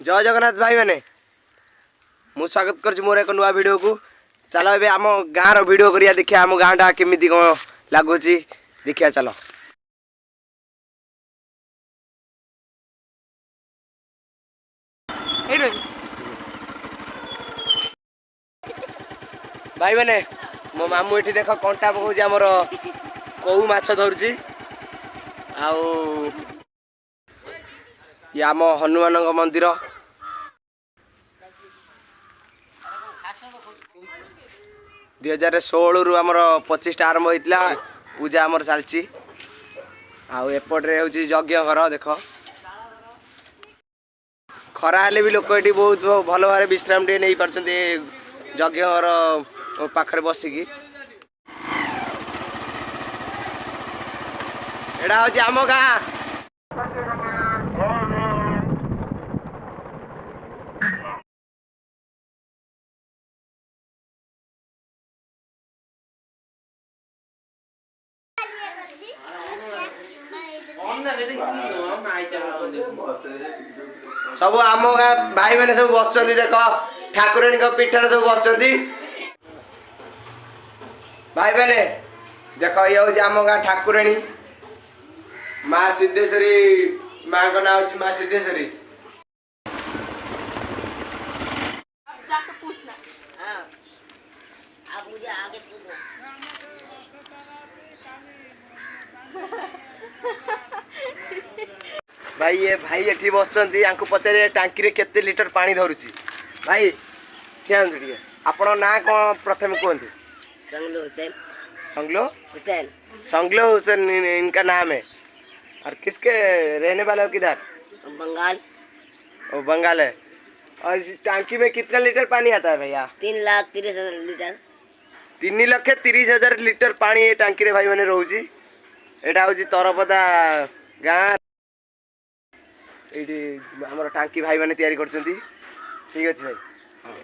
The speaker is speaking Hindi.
जय जगन्नाथ भाई मैंने मु स्वागत कर मोर एक नुआ वीडियो को। चलो ए आम गाँव वीडियो करिया देखिया आम गाँव टा केमी कौन लगुच देखिया चलो। भाई मैंने मो मामू ये देख कंटा पकाउछि आमर कौ माछ धरुछि ये आम हनुमान मंदिर 2016 रु आमर 25 आरंभ होता पूजा आमर चलती आउपटे हूँ यज्ञ घर देख खरा हेले भी लोक ये बहुत भल भाव विश्राम टे नहीं पार्छ यज्ञ घर पाखरे बसिकी एड़ा हूँ आम गाँ सब आम गाँ भाई मैंने सब बस देख ठाकुराणी पीठर सब बस भाई मैंने देख ये हूँ आम गाँ ठाकुराणी माँ सिद्धेश्वरी माँ का ना हूँ माँ सिद्धेश्वरी। भाई ये भाई ये बस पचारे टांकी रे केते लीटर पानी धरुची भाई ठिया आपण ना कौन प्रथम कहते? संगलो हुसैन। संगलो हुसैन। संगलो हुसैन इनका नाम है। और किसके रहने वाले हो किधर? बंगाल। ओ बंगाल है। और इस टांकी में कितना लीटर पानी आता है भैया? 3,30,000 लीटर। 3,30,000 लीटर पानी ये टांकी रे भाई मैंने रोची। एटा हूँ तरपदा गाँ ये टांकी भाई मैंने तैयारी कर ठीक अच्छे भाई। हाँ।